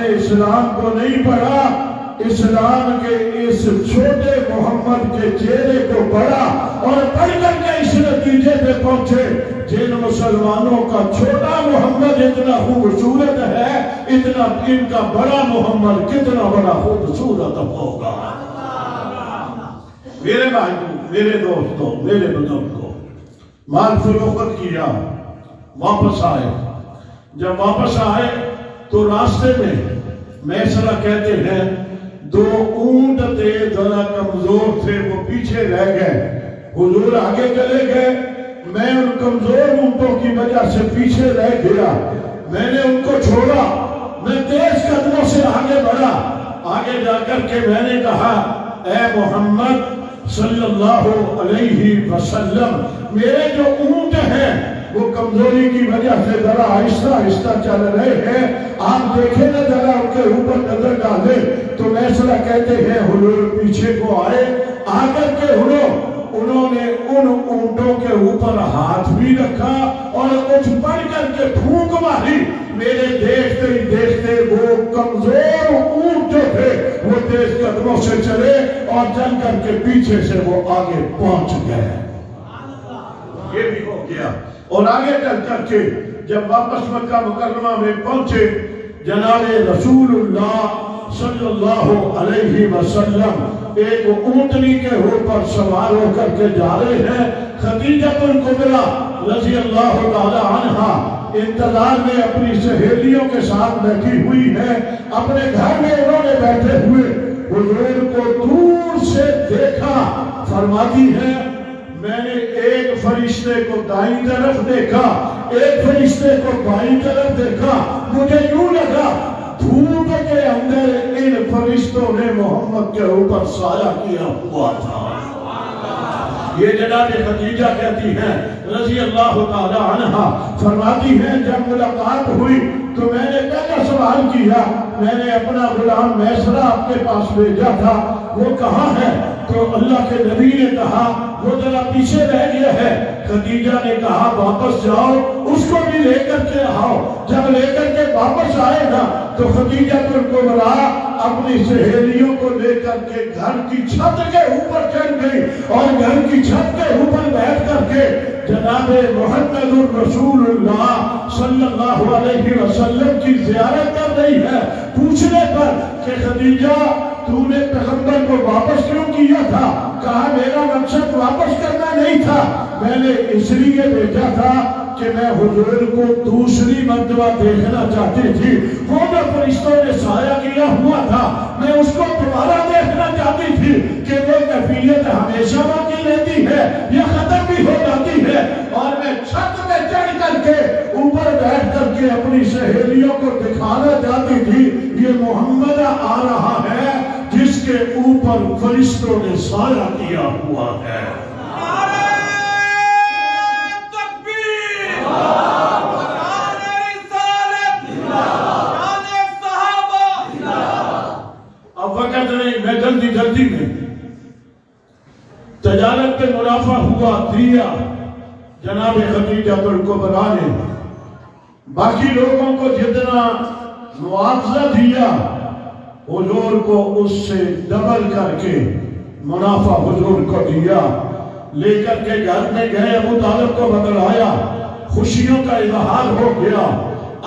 نے اسلام کو نہیں پڑھا، اسلام کے اس چھوٹے محمد کے چہرے کو پڑھا اور پڑھ کر کے اس نتیجے پہ پہنچے جن مسلمانوں کا چھوٹا محمد اتنا خوبصورت ہے، اتنا ان کا بڑا محمد کتنا بڑا خوبصورت ہوگا۔ میرے بھائیوں، میرے دوستوں، میرے بزرگوں، مال فروخت کیا، واپس آئے۔ جب واپس آئے تو راستے میں میسرہ کہتے ہیں دو اونٹ تھے ذرا کمزور تھے، وہ پیچھے رہ گئے، حضور آگے چلے گئے، میں ان کمزور اونٹوں کی وجہ سے پیچھے رہ گیا، میں نے ان کو چھوڑا، میں تیز قدموں سے آگے بڑھا، آگے جا کر کے میں نے کہا اے محمد صلی اللہ علیہ وسلم، میرے جو اونٹ ہیں وہ کمزوری کی وجہ سے ذرا آہستہ آہستہ چل رہے ہیں، آپ دیکھیں نا ذرا ان کے اوپر نظر ڈالیں۔ تو میسرہ کہتے ہیں حضور پیچھے کو آئے، آ کر کے انہوں نے ان اونٹوں کے اوپر ہاتھ بھی رکھا اور کچھ پڑھ کر کے پھونک ماری، میرے دیکھتے ہی دیکھتے وہ کمزور اونٹ جو تھے وہ تیز قدموں سے چلے اور چل کر کے پیچھے سے وہ آگے پہنچ گئے۔ یہ بھی ہو گیا۔ اور آگے چل کر کے جب واپس مکہ مکرمہ میں پہنچے، جناب رسول اللہ صلی اللہ علیہ وسلم ایک اونٹنی کے اوپر سوار ہو کر کے جا رہے ہیں۔ خدیجہ الکبریٰ رضی اللہ تعالی عنہا انتظار میں اپنی سہیلیوں کے ساتھ بیٹھی ہوئی ہے، اپنے گھر میں انہوں نے بیٹھے ہوئے حضور کو دور سے دیکھا، فرماتی ہے میں نے ایک فرشتے کو دائیں طرف دیکھا، ایک فرشتے کو بائیں طرف دیکھا، مجھے یوں لگا دھوپ کے اندر ان فرشتوں نے محمد کے اوپر سایہ کیا ہوا تھا۔ یہ جناب خدیجہ کہتی ہیں رضی اللہ تعالی عنہا، فرماتی ہیں جب ملاقات ہوئی تو میں نے پہلا سوال کیا، میں نے اپنا غلام میسرہ آپ کے پاس بھیجا تھا، وہ کہاں ہے؟ تو اللہ کے نبی نے کہا وہ ذرا پیچھے رہ گیا ہے۔ خدیجہ نے کہا واپس جاؤ، اس کو بھی لے کر کے آؤ۔ جب لے کر کے واپس آئے گا تو خدیجہ الکبریٰ اپنی سہیلیوں کو لے کر کے گھر کی چھت کے اوپر چڑھ گئی اور گھر کی چھت کے اوپر بیٹھ کر کے جناب محمد الرسول اللہ صلی اللہ علیہ وسلم کی زیارت کر رہی ہے۔ پوچھنے پر کہ خدیجہ تو نے پیغمبر کو واپس کیوں کیا تھا؟ کہا میرا مقصد واپس کرنا نہیں تھا، میں نے اس لیے بھیجا تھا کہ میں حضور کو دوسری مرتبہ دیکھنا چاہتی تھی، وہ جو فرشتوں نے سایہ کیا ہوا تھا میں اس کو دوبارہ دیکھنا چاہتی تھی کہ وہ کیفیت ہمیشہ باقی رہتی ہے یا ختم بھی ہو جاتی ہے، اور میں چھت میں چڑھ کر کے اوپر بیٹھ کر کے اپنی سہیلیوں کو دکھانا چاہتی تھی یہ محمد آ رہا ہے جس کے اوپر فرشتوں نے سایہ کیا ہوا ہے۔ اب وقت نہیں، میں جلدی میں تجارت پہ منافع ہوا دیا جناب خدیجہ الکبریٰ نے، باقی لوگوں کو جتنا معاوضہ دیا حضور کو اس سے ڈبل کر کے منافع حضور کو دیا، لے کر کے گھر میں گئے، ابو طالب کو بتلایا، خوشیوں کا اظہار ہو گیا۔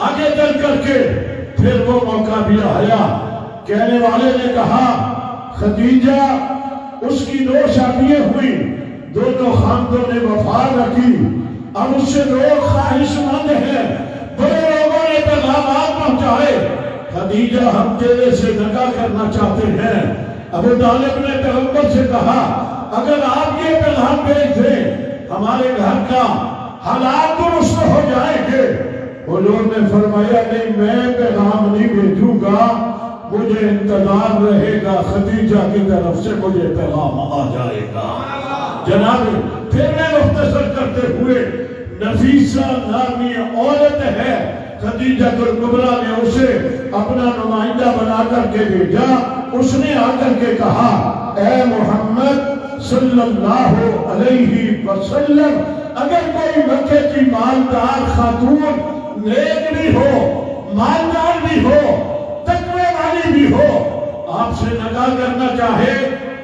آگے چل کر کے پھر وہ موقع بھی آیا، کہنے والے نے کہا خدیجہ اس کی 2 شادیاں ہوئی، دونوں خاندوں نے وفا رکھی، اب اس سے لوگ خواہش مند ہیں، بڑے لوگوں نے پیغامات پہنچائے، خدیجہ ہم تیرے سے نکاح کرنا چاہتے ہیں۔ ابو طالب نے پیغمبر سے کہا اگر آپ یہ پیغام بھیج دیں ہمارے گھر کا حالات درست ہو جائیں گے۔ حضور نے فرمایا نہیں، میں پیغام نہیں بھیجوں گا، مجھے انتظار رہے گا، خدیجہ کی طرف سے مجھے پیغام آ جائے گا۔ جناب پھر میں مختصر کرتے ہوئے، نفیسہ نامی عورت ہے، خدیجہ الکبریٰ نے اسے اپنا نمائندہ بنا کر کے بھیجا، اس نے آ کر کے کہا اے محمد صلی اللہ علیہ وسلم، اگر کوئی مکے کی مالدار خاتون نیک بھی ہو، مالدار بھی ہو، تقوی آپ سے نکاح کرنا چاہے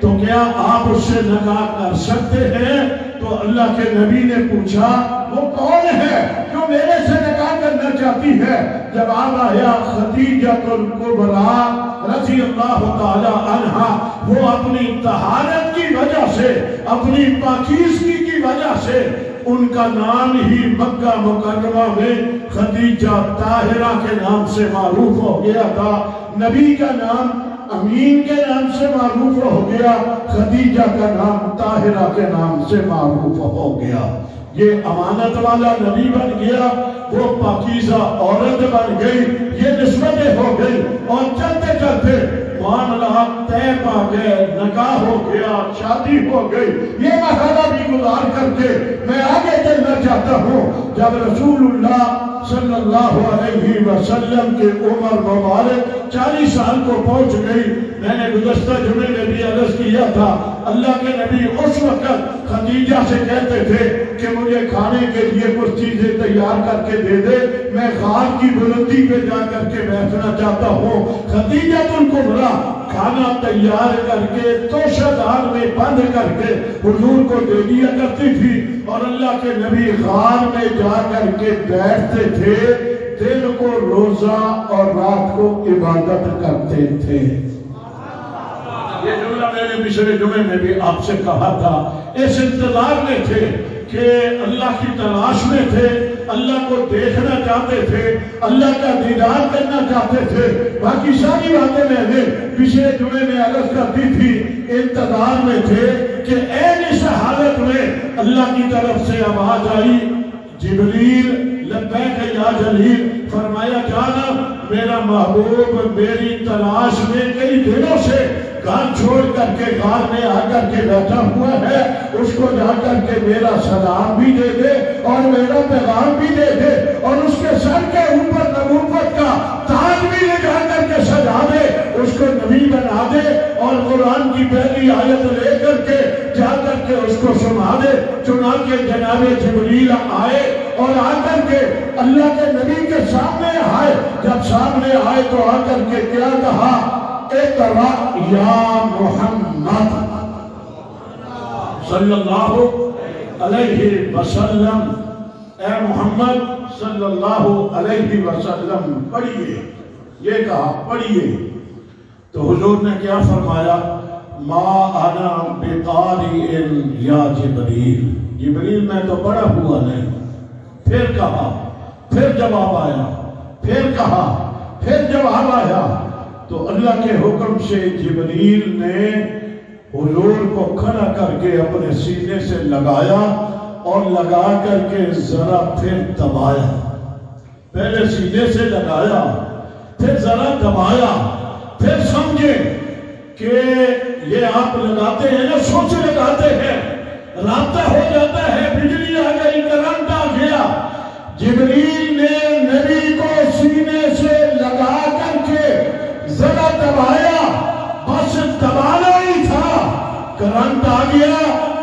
تو کیا آپ اس سے نکاح کر سکتے ہیں؟ تو اللہ کے نبی نے پوچھا وہ کون ہے جو میرے سے نکاح کرنا چاہتی ہے؟ جواب آیا خدیجہ الکبریٰ رضی اللہ تعالی عنہا، وہ اپنی طہارت کی وجہ سے، اپنی پاکیزگی کی وجہ سے ان کا نام ہی مکہ مکرمہ میں خدیجہ طاہرہ کے نام سے معروف ہو گیا تھا۔ نبی کا نام امین کے نام سے معروف ہو گیا، خدیجہ کا نام طاہرہ کے نام سے معروف ہو گیا۔ یہ امانت والا نبی بن گیا، وہ پاکیزہ عورت بن گئی، یہ نسبتیں ہو گئی، اور چلتے چلتے معاملات طے پا گئے، نکاح ہو گیا، شادی ہو گئی۔ یہ مرحلہ بھی گزار کر کے میں آگے چلنا چاہتا ہوں۔ جب رسول اللہ صلی اللہ علیہ وسلم کے عمر مبارک 40 سال کو پہنچ گئی، میں نے گزشتہ جمعے میں بھی عرض کیا تھا، اللہ کے نبی اس وقت خدیجہ سے کہتے تھے کہ مجھے کھانے کے لیے کچھ چیزیں تیار کر کے دے دے، میں غار کی بلندی پہ جا کر کے بیٹھنا چاہتا ہوں۔ خدیجہ الکبریٰ کھانا تیار کر کے توشہ دار میں بند کر کے حضور کو دے دیا کرتی تھی، اور اللہ کے نبی غار میں جا کر کے بیٹھتے تھے، دن کو روزہ اور رات کو عبادت کرتے تھے۔ یہ جملہ میں نے پچھلے جمعے میں بھی آپ سے کہا تھا، اس انتظار میں تھے کہ اللہ کی تلاش میں تھے، اللہ کو دیکھنا چاہتے تھے، اللہ کا دیدار کرنا چاہتے تھے۔ باقی ساری باتیں میں نے پچھلے جمعے میں عرض کر دی تھی، انتظار میں تھے کہ اس حالت میں اللہ کی طرف سے آواز آئی، جبریل لبیک یا جلیل، فرمایا جانا میرا محبوب میری تلاش میں کئی دنوں سے گھر چھوڑ کر کے غار میں آ کر کے بیٹھا ہوا ہے، اس کو جا کر کے میرا سلام بھی دے دے اور میرا پیغام بھی دے دے، اور اس کے سر کے اوپر نبوت کا تاج بھی لے جا کر کے سجا دے، اس کو نبی بنا دے، اور قرآن کی پہلی آیت لے کر کے جا کر کے اس کو سنا دے۔ چنانچہ جناب جبریل آئے اور آ کر کے اللہ کے نبی کے سامنے آئے۔ جب سامنے آئے تو آ کر کے کیا کہا؟ اقرأ یا محمد صلی اللہ علیہ وسلم، اے محمد صلی اللہ علیہ وسلم پڑھیے۔ یہ کہا پڑھیے، تو حضور نے کیا فرمایا؟ ما انا بقارئ یا جبریل، جبریل میں تو پڑھا ہوا نہیں۔ پھر کہا، پھر جواب آیا، پھر کہا، پھر جواب آیا، تو اللہ کے حکم سے جبریل نے حضور کو کھڑا کر کے اپنے سینے سے لگایا، اور لگا کر کے ذرا پھر دبایا۔ پہلے سینے سے لگایا، پھر ذرا دبایا، پھر سمجھے کہ یہ آپ لگاتے ہیں نا، سوچ لگاتے ہیں، رابطہ ہو جاتا ہے، بجلی آ گئی، کرنٹ آ گیا۔ جبریل نے نبی کو سینے سے لگا کر کے ذرا دبایا، بس دبانا ہی تھا، کرنٹ آ گیا۔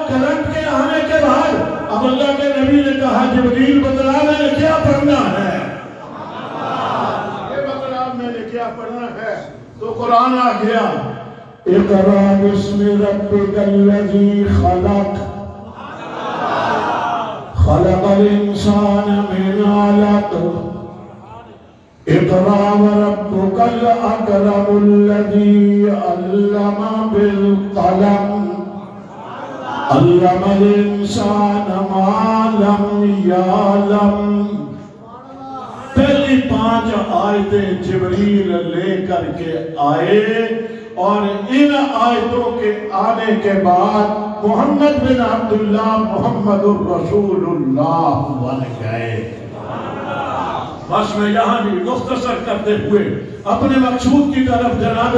کرنٹ کے آنے کے بعد اب اللہ کے نبی نے کہا جبریل بتلا میں نے کیا پڑھنا ہے، یہ بتلا میں نے کیا پڑھنا ہے۔ تو قرآن آ گیا، اقرأ بسم ربک الذی خلق، خلق الانسان من علق، اقرأ وربک الاکرم الذی علم بالقلم، علم الانسان ما لم یعلم۔ پہلی 5 آیتیں جبریل لے کر کے آئے، اور ان آیتوں کے آنے کے بعد محمد بن عبداللہ محمد الرسول اللہ بن گئے۔ بس میں یہاں بھی مختصر کرتے ہوئے اپنے مقصود کی طرف جناب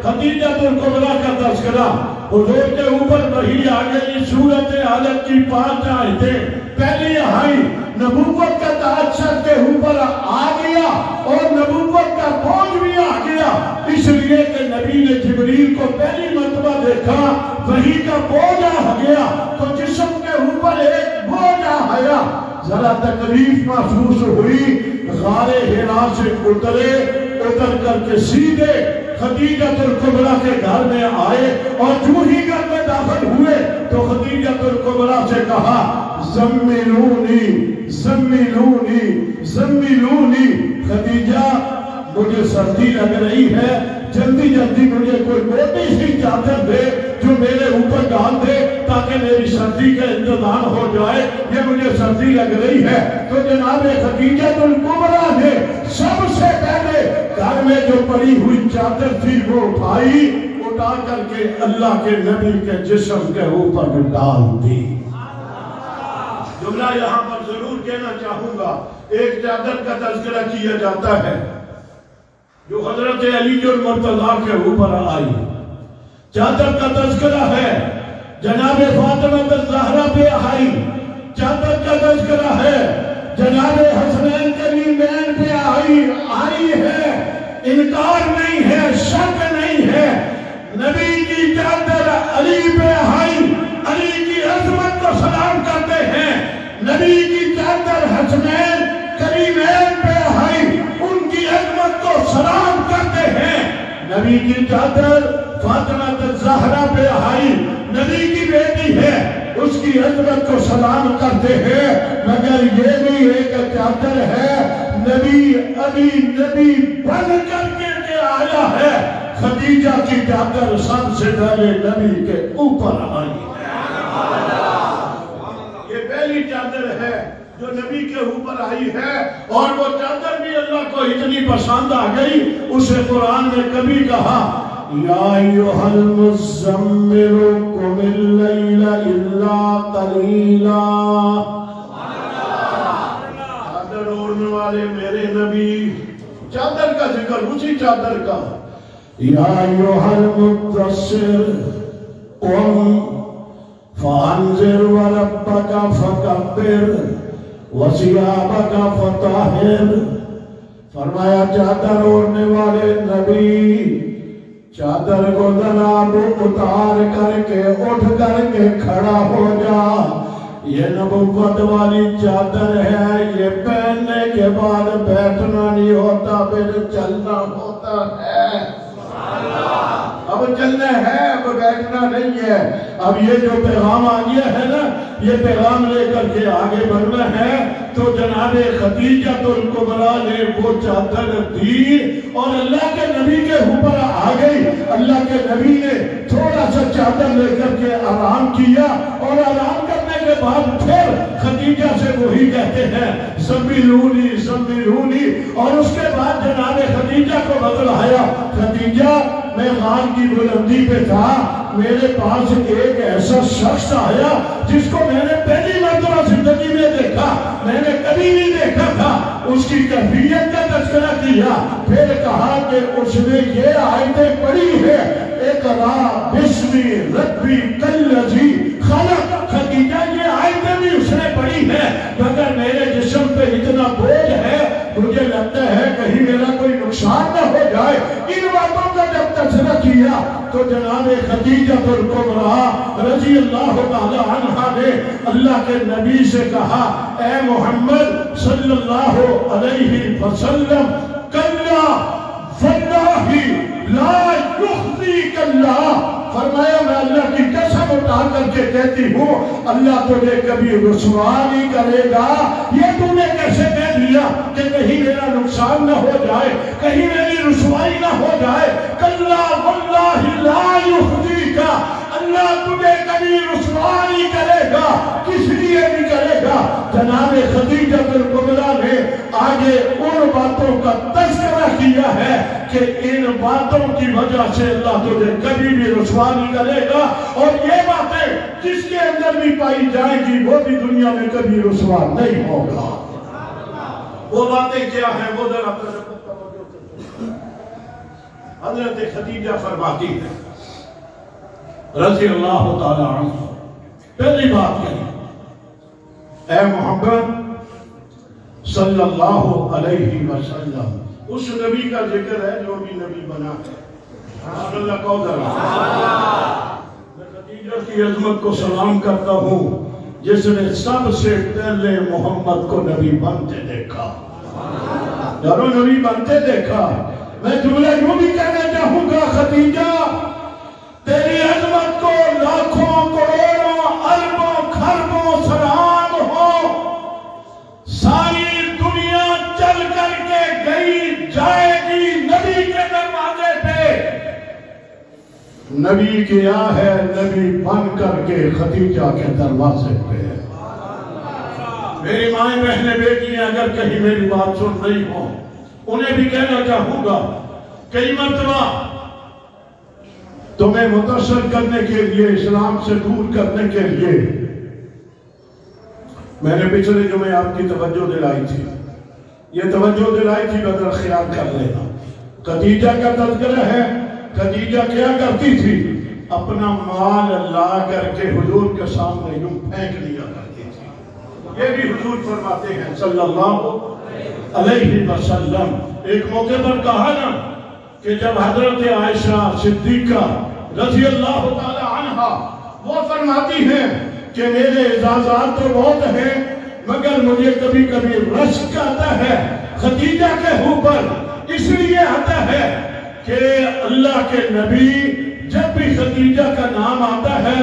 خدیجہ الکبریٰ کا تذکرہ، حضور کے اوپر وحی آ گئی، سورۃ علق کی 5 آیتیں پہلی آئی، نبوت کا تاج سر کے اوپر آ گیا، اور نبوت کا بوجھ بھی آ گیا، اس لیے کہ نبی نے جبریل کو پہلی مرتبہ دیکھا، وحی کا بوجھ آ گیا، تو جسم کے اوپر ایک بوجھ آ گیا، ذرا تکلیف محسوس ہوئی، غار حرا سے اترے، اتر کر کے سیدھے خدیجۃ الکبریٰ کے گھر میں آئے اور جو ہی گھر میں داخل ہوئے تو خدیجۃ الکبریٰ سے کہا زملونی زملونی زملونی، خدیجہ مجھے سردی لگ رہی ہے، جلدی جلدی مجھے کوئی موٹی سی چادر دے جو میرے اوپر ڈال دے تاکہ میری سردی کا انتظام ہو جائے، یہ مجھے سردی لگ رہی ہے۔ تو جناب خدیجۃ الکبریٰ نے سب سے پہلے گھر میں جو پڑی ہوئی چادر تھی وہ اٹھائی، اٹھا کر کے اللہ کے نبی کے جسم کے اوپر ڈال دی۔ جملہ یہاں پر ضرور کہنا چاہوں گا، ایک چادر کا تذکرہ کیا جاتا ہے جو حضرت علی المرتضیٰ کے اوپر آئی، چادر کا تذکرہ ہے جناب فاطمہ الزہرا پہ آئی، چادر کا تذکرہ ہے جناب حسنین کریمین پہ آئی ہے، انکار نہیں ہے، شک نہیں ہے، نبی کی چادر علی پہ آئی، علی کی عظمت کو سلام کرتے ہیں، نبی کی چادر حسنین کریمین پہ آئی، ان کی عظمت کو سلام کرتے ہیں، نبی کی چادر فاطمہ الزہرا پہ آئی، نبی کی بیٹی ہے، اس کی عظمت کو سلام کرتے ہیں، مگر یہ بھی ایک چادر ہے، نبی ابھی نبی بن کر کے آیا ہے، خدیجہ کی چادر سب سے پہلے نبی کے اوپر آئی ہے، یہ پہلی چادر ہے جو نبی کے اوپر آئی ہے، اور وہ چادر بھی اللہ کو اتنی پسند آ گئی، اسے قرآن نے کبھی کہا یا ایھا المزمل قم اللیل الا قلیلا، چادر اوڑھنے والے میرے نبی، چادر کا ذکر اسی چادر کا، یا ایھا المدثر قم فانذر وربک فکبر وثیابک فطہر، فرمایا چادر اوڑھنے والے نبی، چادر کو جناب اتار کر کے اٹھ کر کے کھڑا ہو جا، یہ نبوت والی چادر ہے، یہ پہننے کے بعد بیٹھنا نہیں ہوتا، پھر چلنا ہوتا ہے، اب چلنا ہے، اب بیٹھنا نہیں ہے، اب یہ جو پیغام آ گیا ہے نا، یہ پیغام لے کر کے آگے بڑھنا ہے، تو جناب خدیجۃ الکبریٰ نے وہ چادر دی اور اللہ کے نبی کے اوپر آ گئی، اللہ کے نبی نے تھوڑا سا چادر لے کر کے آرام کیا، اور آرام کرنے کے بعد پھر خدیجہ سے وہی کہتے ہیں زملونی زملونی، اور اس کے بعد جناب خدیجہ کو بتلایا، خدیجہ میں غار کی بلندی پہ تھا، میرے پاس ایک ایسا شخص آیا جس کو میں نے پہلی مرتبہ زندگی میں دیکھا، میں نے کبھی نہیں دیکھا تھا، اس کی کیفیت کا تذکرہ کیا، پھر کہا کہ اس نے یہ آیتیں پڑھی ہے، اقرا باسم ربک الذی خلق، خدیجہ یہ آیتیں بھی اس نے پڑھی ہے، مگر میرے جسم پہ اتنا بوجھ ہے، مجھے لگتا ہے کہیں میرا کوئی نقصان نہ ہو جائے، ان باتوں کا جب تذکرہ کیا تو جناب خدیجۃ الکبریٰ رضی اللہ تعالی عنہا نے اللہ کے نبی سے کہا اے محمد صلی اللہ علیہ وسلم، کلا واللہ لا یخزیک اللہ، فرمایا میں اللہ کی قسم اٹھا کر کے کہتی ہوں اللہ تجھے کبھی رسوا نہیں کرے گا، یہ تو نے کیسے کہہ دیا کہ کہیں میرا نقصان نہ ہو جائے، کہیں میری رسوائی نہ ہو جائے، کلا واللہ لا یخزیک، اللہ تجھے کبھی رسوا نہیں کرے گا، کس لیے نہیں کرے گا؟ جناب خدیجۃ الکبریٰ نے آگے ان باتوں کا تذکرہ کیا ہے کہ ان باتوں کی وجہ سے اللہ تجھے کبھی بھی رسوا نہیں کرے گا، اور یہ باتیں جس کے اندر بھی پائی جائیں گی وہ بھی دنیا میں کبھی رسوا نہیں ہوگا۔ وہ باتیں کیا ہیں وہ ذرا حضرت خدیجہ فرماتی ہے رضی اللہ تعالی عنہ، پہلی بات کہی اے محمد صلی اللہ علیہ وسلم، اس نبی کا ذکر ہے جو بھی نبی بنا ہے، اللہ کو ذرا میں خدیجہ کی عظمت کو سلام کرتا ہوں جس نے سب سے پہلے محمد کو نبی بنتے دیکھا، یارو نبی بنتے دیکھا، میں جملہ یوں بھی کہنا چاہوں گا، خدیجہ تیری عظمت کو لاکھوں کروڑوں اربوں خربوں سلام ہو، ساری دنیا چل کر کے گئی جائے گی نبی کے دروازے پہ، نبی کیا ہے نبی بن کر کے خدیجہ کے دروازے پہ۔ میری مائیں بہنیں بیٹیاں اگر کہیں میری بات سن رہی ہوں، انہیں بھی کہنا چاہوں گا، کئی مرتبہ تمہیں متاثر کرنے کے لیے، اسلام سے دور کرنے کے لیے میں نے پچھلے جمعے آپ کی توجہ دلائی تھی، یہ توجہ دلائی تھی بدر خیال کر لینا۔ خدیجہ کا تذکرہ ہے، خدیجہ کیا کرتی تھی؟ اپنا مال لا کر کے حضور کے سامنے یوں پھینک دیا کرتی تھی۔ یہ بھی حضور فرماتے ہیں صلی اللہ علیہ وسلم۔ ایک موقع پر کہا نا کہ جب حضرت عائشہ صدیقہ رضی اللہ تعالی عنہ وہ فرماتی ہیں کہ میرے اعزازات تو بہت ہیں مگر مجھے کبھی کبھی رشک آتا ہے خدیجہ کے اوپر، اس لیے آتا ہے کہ اللہ کے نبی جب بھی خدیجہ کا نام آتا ہے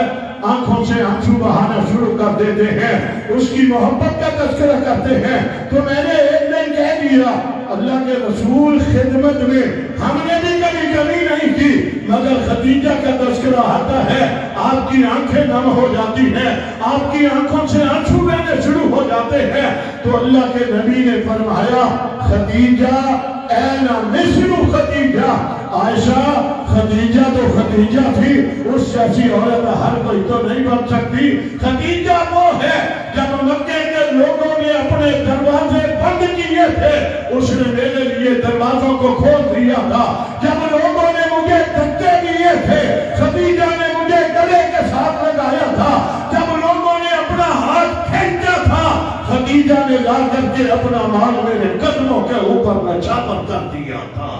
آنکھوں سے آنسو بہانا شروع کر دیتے ہیں، اس کی محبت کا تذکرہ کرتے ہیں۔ تو میں نے ایک دن کہہ دیا اللہ کے رسول خدمت میں ہم نے بھی کبھی کمی نہیں کی، مگر خدیجہ کا تذکرہ آتا ہے آپ کی آنکھیں نم ہو جاتی ہیں، آپ کی آنکھوں سے آنسو بہنے شروع ہو جاتے ہیں۔ تو اللہ کے نبی نے فرمایا خدیجہ این مثل خدیجہ، عائشہ خدیجہ تو خدیجہ تھی، اس جیسی عورت ہر کوئی تو نہیں بن سکتی۔ خدیجہ وہ ہے جب مکے کے لوگوں نے اپنے دروازے بند کیے تھے اس نے میرے لیے دروازوں کو کھول دیا تھا۔ جب لوگوں نے مجھے دھکے دیے تھے خدیجہ نے مجھے گلے کے ساتھ لگایا تھا۔ جب لوگوں نے اپنا ہاتھ کھینچا تھا خدیجہ نے لا کر کے اپنا مال میرے قدموں کے اوپر نچھاور کر دیا تھا۔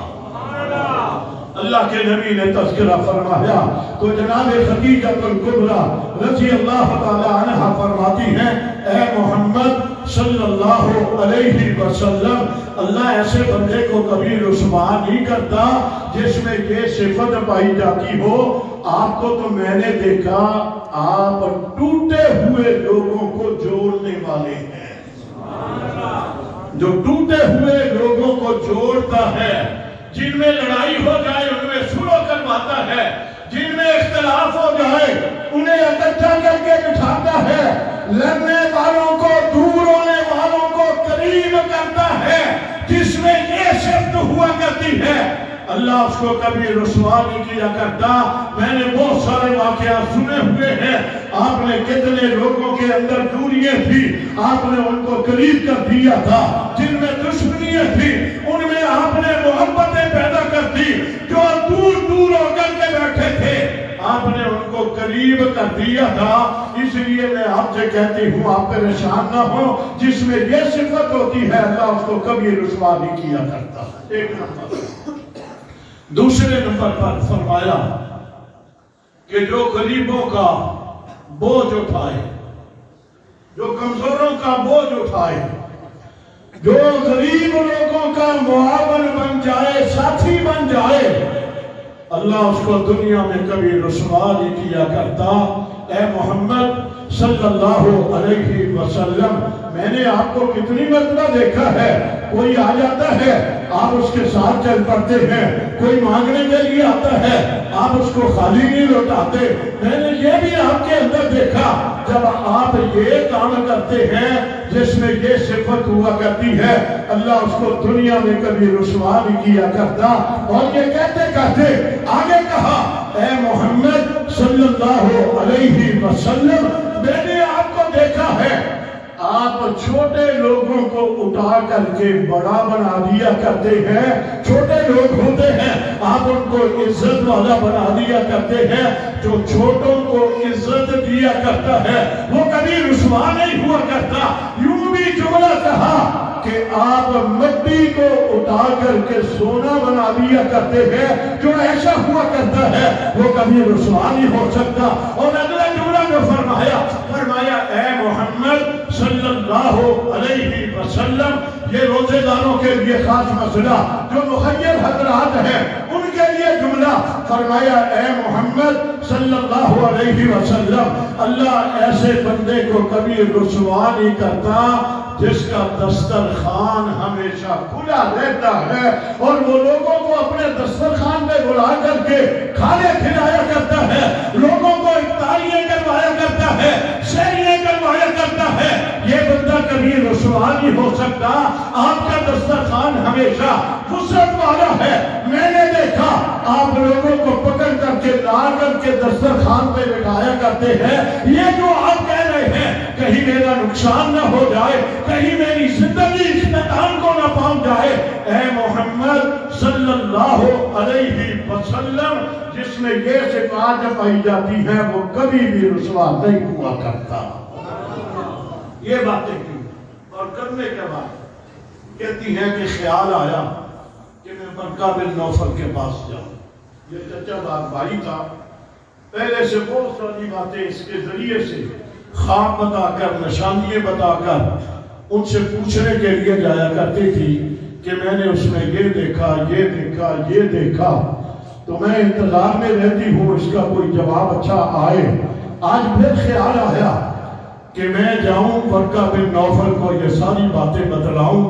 اللہ کے نبی نے تذکرہ فرمایا تو جناب خدیجہ الکبریٰ رضی اللہ تعالی عنہ فرماتی ہیں اے محمد صلی اللہ علیہ وسلم، اللہ ایسے بندے کو کبھی رسوا نہیں کرتا جس میں یہ صفت پائی جاتی ہو۔ آپ کو تو میں نے دیکھا آپ ٹوٹے ہوئے لوگوں کو جوڑنے والے ہیں، جو ٹوٹے ہوئے لوگوں کو جوڑتا ہے، جن میں لڑائی ہو جائے ان میں سلو کرواتا ہے، جن میں اختلاف ہو جائے انہیں اکٹھا کر کے بٹھاتا ہے، لڑنے والوں کو دور ہونے والوں کو قریب کرتا ہے، جس میں یہ صفت ہوا کرتی ہے اللہ اس کو کبھی رسوا نہیں کیا کرتا۔ میں نے بہت سارے واقعات سنے ہوئے ہیں، آپ نے کتنے لوگوں کے اندر دوریاں تھی آپ نے ان کو قریب کر دیا تھا، جن میں دشمنیاں تھی ان میں آپ نے محبتیں پیدا کر دی، جو دور دور ہو کر کے بیٹھے تھے آپ نے ان کو قریب کر دیا تھا۔ اس لیے میں آپ سے کہتی ہوں آپ پریشان نہ ہو، جس میں یہ صفت ہوتی ہے اللہ اس کو کبھی رسوا نہیں کیا کرتا۔ ایک نمبر۔ دوسرے نمبر پر فرمایا کہ جو غریبوں کا بوجھ اٹھائے، جو کمزوروں کا بوجھ اٹھائے، جو غریب لوگوں کا معاون بن جائے، ساتھی بن جائے، اللہ اس کو دنیا میں کبھی رسوا نہیں کیا کرتا۔ اے محمد صلی اللہ علیہ وسلم، میں نے آپ کو کتنی مرتبہ دیکھا ہے، کوئی آ جاتا ہے آپ اس کے ساتھ چل پڑتے ہیں، کوئی مانگنے کے لیے آتا ہے آپ اس کو خالی نہیں لوٹاتے۔ میں نے یہ بھی آپ کے اندر دیکھا جب آپ یہ کام کرتے ہیں جس میں یہ صفت ہوا کرتی ہے اللہ اس کو دنیا میں کبھی رسوا نہیں کیا کرتا۔ اور یہ کہتے کہتے آگے کہا اے محمد صلی اللہ علیہ وسلم، میں نے آپ کو دیکھا ہے آپ چھوٹے لوگوں کو اٹھا کر کے بڑا بنا دیا کرتے ہیں، چھوٹے لوگ ہوتے ہیں آپ ان کو عزت والا بنا دیا کرتے ہیں، جو چھوٹوں کو عزت دیا کرتا ہے وہ کبھی رسوا نہیں ہوا کرتا۔ یوں بھی جملہ کہا کہ آپ مٹی کو اٹھا کر کے سونا بنا دیا کرتے ہیں، جو ایسا ہوا کرتا ہے وہ کبھی رسوا نہیں ہو سکتا۔ اور اگلا جملہ جو فرمایا اے محمد صلی اللہ علیہ وسلم، یہ روزے داروں کے لیے خاص مسئلہ، جو مخیر حضرات ہیں ان کے لیے جملہ فرمایا، اے محمد صلی اللہ علیہ وسلم، اللہ ایسے بندے کو کبھی رسوا نہیں کرتا جس کا دسترخوان ہمیشہ کھلا رہتا ہے اور وہ لوگوں کو اپنے دسترخوان میں بلا کر کے کھانے کھلایا کرتا ہے، لوگوں کو افطاریاں کروایا کرتا ہے، سحریاں کروایا کرتا ہے۔ یہ بندہ کبھی رسوا نہیں ہو سکتا۔ آپ کا دسترخوان ہمیشہ وسعت والا ہے۔ میں نے دیکھا آپ لوگوں کو پکڑ کر کے لا کر کے دسترخوان پہ بٹھایا کرتے ہیں۔ یہ جو آپ کہہ رہے ہیں کہیں میرا نقصان نہ ہو جائے، کہیں میری زندگی اختتام کو نہ پہنچ جائے، اے محمد صلی اللہ علیہ وسلم، جس میں یہ صفات پائی جاتی ہے وہ کبھی بھی رسوا نہیں ہوا کرتا۔ یہ باتیں کی اور کرنے کے بعد کہتی ہیں کہ خیال آیا کہ میں برقہ بن نوفل کے پاس جاؤں۔ یہ چچا دار بھائی تھا، پہلے سے بہت ساری باتیں اس کے ذریعے سے خواب بتا کر، نشانیاں بتا کر ان سے پوچھنے کے لیے جایا کرتی تھی کہ میں نے اس میں یہ دیکھا، یہ دیکھا، یہ دیکھا، تو میں انتظار میں رہتی ہوں اس کا کوئی جواب اچھا آئے۔ آج پھر خیال آیا کہ میں جاؤں برقہ بن نوفل کو یہ ساری باتیں بتلاؤں،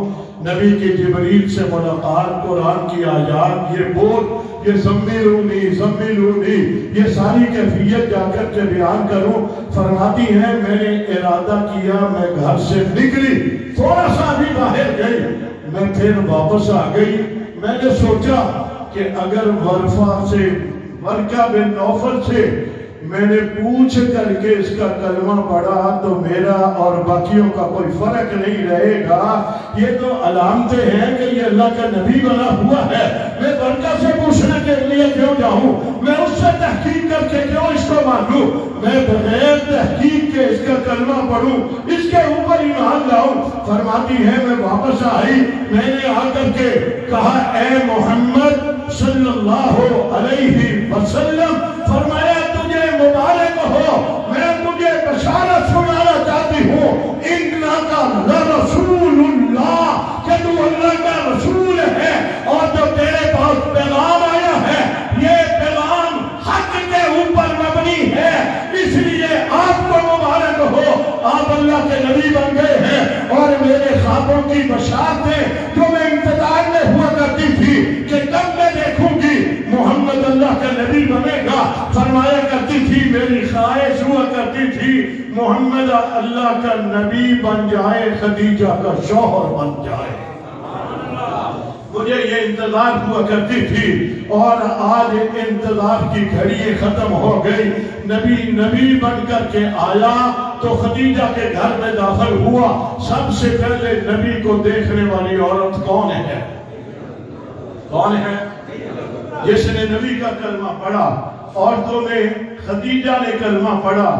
نبی کی جبریل سے ملاقات، قرآن کی آیات، یہ بول، یہ زملونی، یہ ساری کیفیت جا کر کے بیان کروں۔ فرماتی ہیں میں نے ارادہ کیا، میں گھر سے نکلی، تھوڑا سا بھی باہر گئی، میں پھر واپس آ گئی۔ میں نے سوچا کہ اگر برقہ بن نوفل سے میں نے پوچھ کر کے اس کا کلمہ پڑھا تو میرا اور باقیوں کا کوئی فرق نہیں رہے گا۔ یہ تو علامتیں ہیں کہ یہ اللہ کا نبی بنا ہوا ہے، میں برقہ سے پوچھنے کے لیے کیوں جاؤں، میں اس سے تحقیق کر کے کیوں اس کو مانوں، میں بغیر تحقیق کے اس کا کلمہ پڑھوں، اس کے اوپر ایمان لاؤں۔ فرماتی ہے میں واپس آئی، میں نے آ کر کے کہا اے محمد صلی اللہ علیہ وسلم، فرمایا تجھے مبارک ہو، میں تجھے بشارت سنانا چاہتی ہوں، انکا لرسول اللہ، کہ تو اللہ کا رسول ہے اور جو تیرے پاس پیغام آیا ہے یہ پیغام حق کے اوپر مبنی ہے، اس لیے آپ کو مبارک ہو، آپ اللہ کے نبی بن گئے ہیں۔ اور میرے خوابوں کی بشارتیں جو میں انتظار میں ہوا کرتی تھی کہ کب میں دیکھوں گی محمد اللہ کا نبی بنے گا، فرمایا کرتی تھی، میری خواہش ہوا کرتی تھی محمد اللہ کا نبی بن جائے، خدیجہ کا شوہر بن جائے۔ مجھے یہ انتظار ہوا کرتی تھی اور آج انتظار کی گھڑی ختم ہو گئی۔ نبی بن کر کے آیا تو خدیجہ کے گھر میں داخل ہوا، سب سے پہلے نبی کو دیکھنے والی عورت کون ہے؟ کون ہے؟ جس نے نبی کا کلمہ پڑھا۔ عورتوں میں خدیجہ نے کلمہ پڑھا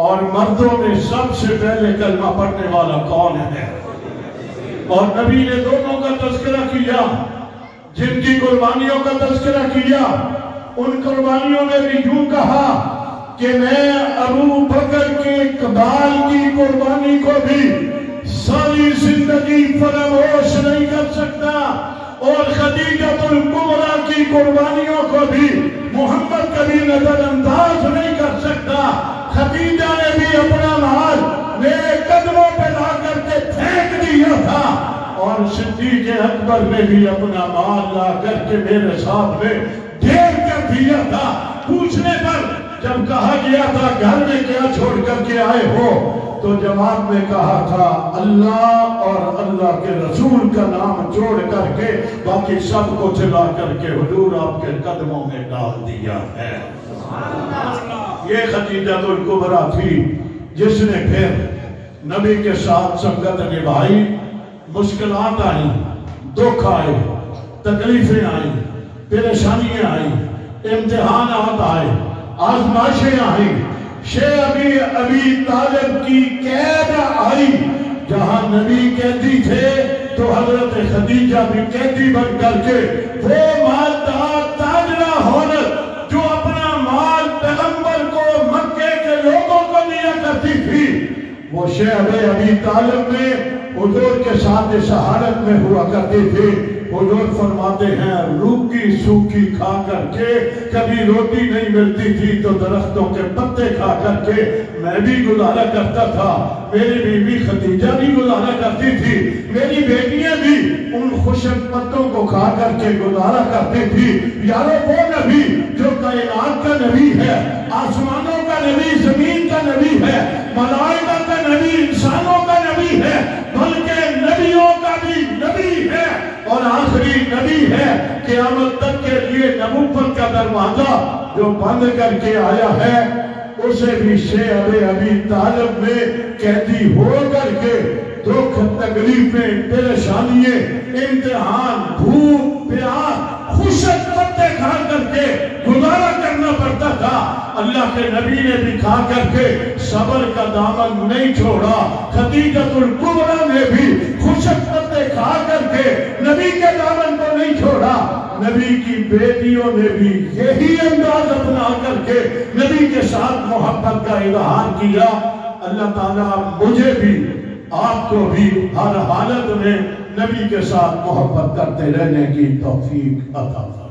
اور مردوں میں سب سے پہلے کلمہ پڑھنے والا کون ہے؟ اور نبی نے دونوں کا تذکرہ کیا، جن کی قربانیوں کا تذکرہ کیا، ان قربانیوں میں بھی یوں کہا کہ میں ابو بکر کے اقبال کی قربانی کو بھی ساری زندگی فراموش نہیں کر سکتا، اور خدیجۃ الکبریٰ کی قربانیوں کو بھی محمد کبھی نظر انداز نہیں کر سکتا۔ خدیجہ نے بھی اپنا مال میرے قدموں پہ لا کر کے پھینک دیا تھا، اور صدیق اکبر نے بھی اپنا مال لا کر کے میرے سامنے ڈھیر کر دیا تھا۔ پوچھنے پر جب کہا گیا تھا گھر میں کیا چھوڑ کر کے آئے ہو، تو جواب میں کہا تھا اللہ اور اللہ کے رسول کا نام چھوڑ کر کے باقی سب کو چلا کر کے حضور آپ کے قدموں میں ڈال دیا ہے۔ یہ خدیجۃ الکبریٰ تھی جس نے پھر نبی کے ساتھ سنگت نبھائی۔ مشکلات آئیں، دکھ آئے، تکلیفیں آئیں، پریشانیاں آئیں، امتحانات آئے، آزمائشیں آئیں، شیخ ابی طالب کی قید آئی، جہاں نبی قیدی تھے تو حضرت خدیجہ بھی قیدی بن کر کے وہ مالدار تاجرہ عورت جو اپنا مال پیغمبر کو، مکے کے لوگوں کو دیا کرتی تھی، وہ شیخ ابی طالب میں حضور کے ساتھ اس حالت میں ہوا کرتے تھے. حضور فرماتے ہیں روکی سوکھی کھا کر کے، کبھی روٹی نہیں ملتی تھی تو درختوں کے پتے کھا کر کے میں بھی گزارا کرتا تھا، میری بیوی خدیجہ بھی گزارا کرتی تھی، میری بیٹیاں بھی ان خشک پتوں کو کھا کر کے گزارا کرتی تھی. یارو وہ نبی جو کائنات کا نبی ہے، آسمانوں کا نبی، زمین کا نبی ہے، ملائکہ کا نبی، انسانوں کا نبی ہے، بلکہ نبیوں کا بھی نبی ہے اور آخری نبی ہے. قیامت تک کے لیے نبوت کا دروازہ جو بند کر کے آیا ہے، اسے بھی شیخ ابی طالب میں قیدی ہو کر کے دکھ تکلیفیں پریشانییں امتحان بھوک پیاس خشک پتے کھا کر کے گزارا کرنا پڑتا تھا. اللہ کے نبی نے بھی کھا کر کے صبر کا دامن نہیں چھوڑا. خدیجۃ الکبریٰ نے بھی خشک پتے کھا کر کے نبی کے دامن کو نہیں چھوڑا. نبی کی بیٹیوں نے بھی یہی انداز اپنا کر کے نبی کے ساتھ محبت کا اظہار کیا. اللہ تعالیٰ مجھے بھی آپ کو بھی ہر حالت میں نبی کے ساتھ محبت کرتے رہنے کی توفیق عطا فرمائے.